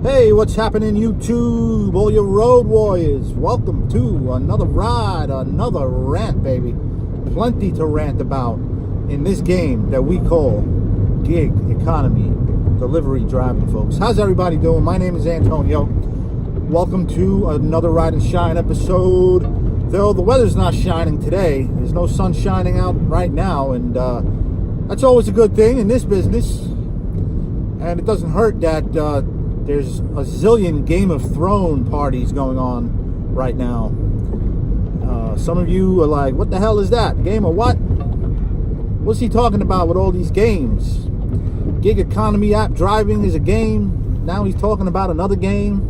Hey, what's happening, YouTube? All your road warriors, welcome to another ride, another rant, baby. Plenty to rant about in this game that we call gig economy delivery driving, folks. How's everybody doing? My name is Antonio. Welcome to another Ride and Shine episode. Though the weather's not shining today, there's no sun shining out right now, and that's always a good thing in this business. And it doesn't hurt that there's a zillion Game of Thrones parties going on right now. Some of you are like, what the hell is that? Game of what? What's he talking about with all these games? Gig economy app driving is a game. Now he's talking about another game.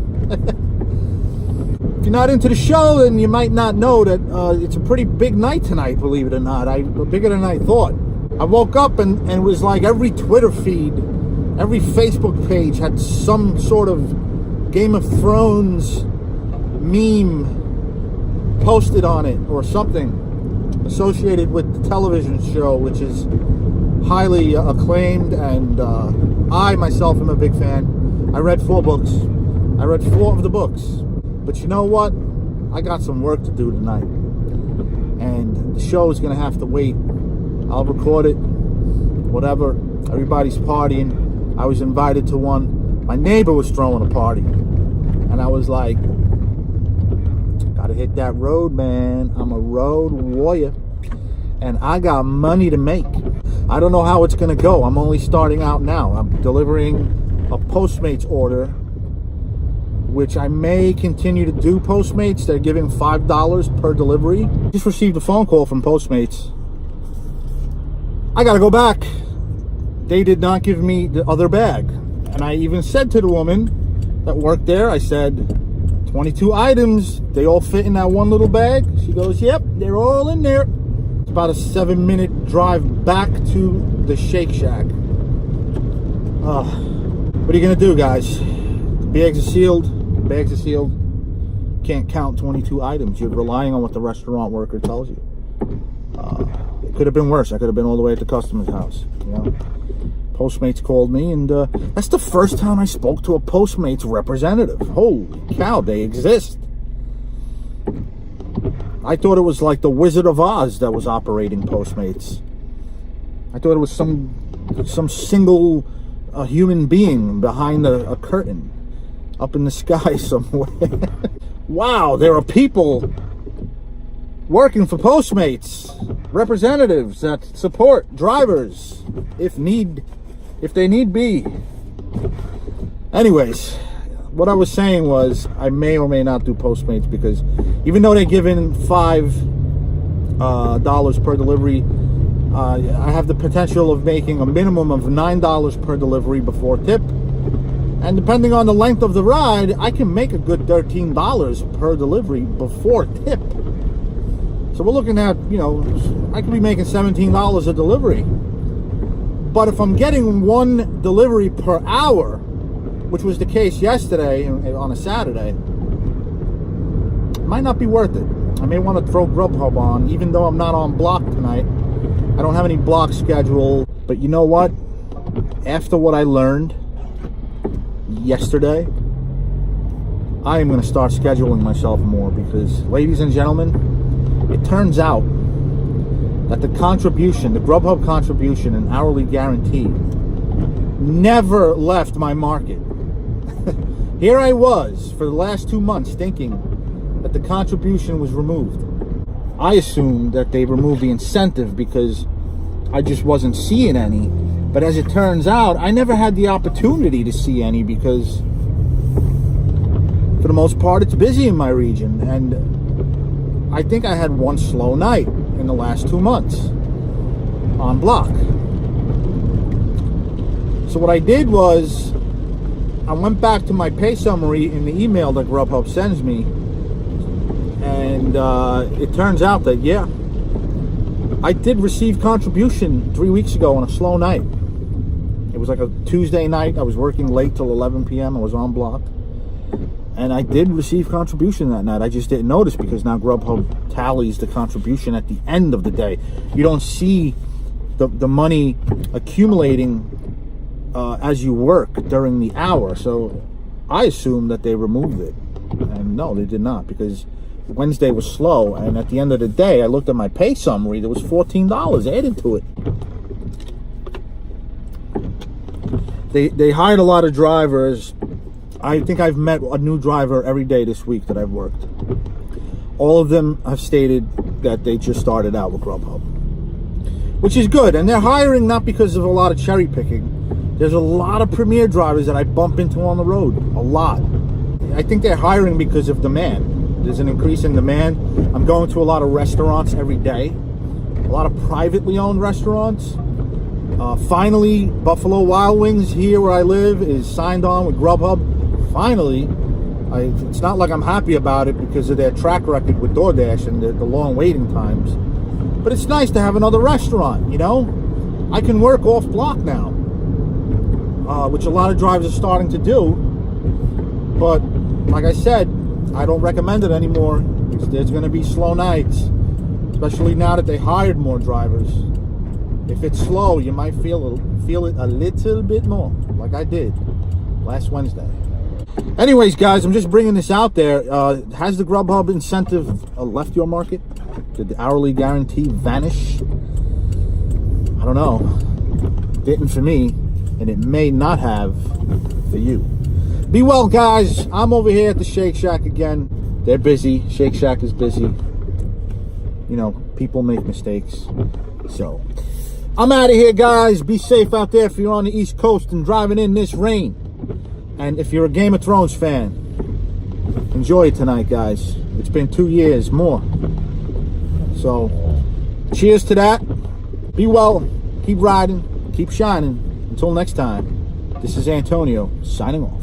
If you're not into the show, then you might not know that it's a pretty big night tonight, believe it or not. Bigger than I thought. I woke up and it was like every Twitter feed, every Facebook page had some sort of Game of Thrones meme posted on it or something associated with the television show, which is highly acclaimed, and I myself am a big fan. I read 4 books. I read 4 of the books. But you know what? I got some work to do tonight. And the show is going to have to wait. I'll record it. Whatever. Everybody's partying. I was invited to one. My neighbor was throwing a party. And I was like, gotta hit that road, man. I'm a road warrior. And I got money to make. I don't know how it's gonna go. I'm only starting out now. I'm delivering a Postmates order, which I may continue to do Postmates. They're giving $5 per delivery. Just received a phone call from Postmates. I gotta go back. They did not give me the other bag. And I even said to the woman that worked there, I said, 22 items, they all fit in that one little bag? She goes, yep, they're all in there. It's about a 7-minute drive back to the Shake Shack. What are you gonna do, guys? The bags are sealed. Bags are sealed. Can't count 22 items. You're relying on what the restaurant worker tells you. It could have been worse. I could have been all the way at the customer's house. You know, Postmates called me, and that's the first time I spoke to a Postmates representative. Holy cow, they exist. I thought it was like the Wizard of Oz that was operating Postmates. I thought it was some single human being behind a curtain up in the sky somewhere. Wow, there are people working for Postmates, representatives that support drivers if they need be. Anyways, what I was saying was I may or may not do Postmates because even though they're giving $5 per delivery, I have the potential of making a minimum of $9 per delivery before tip. And depending on the length of the ride, I can make a good $13 per delivery before tip. So we're looking at, you know, I could be making $17 a delivery. But if I'm getting 1 delivery per hour, which was the case yesterday on a Saturday, it might not be worth it. I may want to throw Grubhub on, even though I'm not on block tonight. I don't have any block scheduled. But you know what? After what I learned yesterday, I am going to start scheduling myself more because, ladies and gentlemen, it turns out that the Grubhub contribution and hourly guarantee never left my market. Here I was for the last 2 months thinking that the contribution was removed. I assumed that they removed the incentive because I just wasn't seeing any. But as it turns out, I never had the opportunity to see any because for the most part it's busy in my region, and I think I had 1 slow night in the last 2 months on block. So what I did was I went back to my pay summary in the email that Grubhub sends me, and it turns out that, yeah, I did receive contribution 3 weeks ago on a slow night. It was like a Tuesday night. I was working late till 11 p.m. I was on block. And I did receive contribution that night. I just didn't notice because now Grubhub tallies the contribution at the end of the day. You don't see the money accumulating as you work during the hour. So I assumed that they removed it, and no, they did not, because Wednesday was slow, and at the end of the day, I looked at my pay summary. There was $14 added to it. They hired a lot of drivers. I think I've met a new driver every day this week that I've worked. All of them have stated that they just started out with Grubhub, which is good. And they're hiring not because of a lot of cherry picking. There's a lot of premier drivers that I bump into on the road, a lot. I think they're hiring because of demand. There's an increase in demand. I'm going to a lot of restaurants every day, a lot of privately owned restaurants. Finally, Buffalo Wild Wings here where I live is signed on with Grubhub. Finally, it's not like I'm happy about it because of their track record with DoorDash and the long waiting times. But it's nice to have another restaurant, you know? I can work off block now, which a lot of drivers are starting to do. But like I said, I don't recommend it anymore. There's going to be slow nights, especially now that they hired more drivers. If it's slow, you might feel it a little bit more, like I did last Wednesday. Anyways, guys, I'm just bringing this out there. Has the Grubhub incentive left your market? Did the hourly guarantee vanish? I don't know. Didn't for me, and it may not have for you. Be well, guys. I'm over here at the Shake Shack again. They're busy. Shake Shack is busy. You know, people make mistakes. So, I'm out of here, guys. Be safe out there if you're on the East Coast and driving in this rain. And if you're a Game of Thrones fan, enjoy it tonight, guys. It's been 2 years more. So, cheers to that. Be well. Keep riding. Keep shining. Until next time, this is Antonio signing off.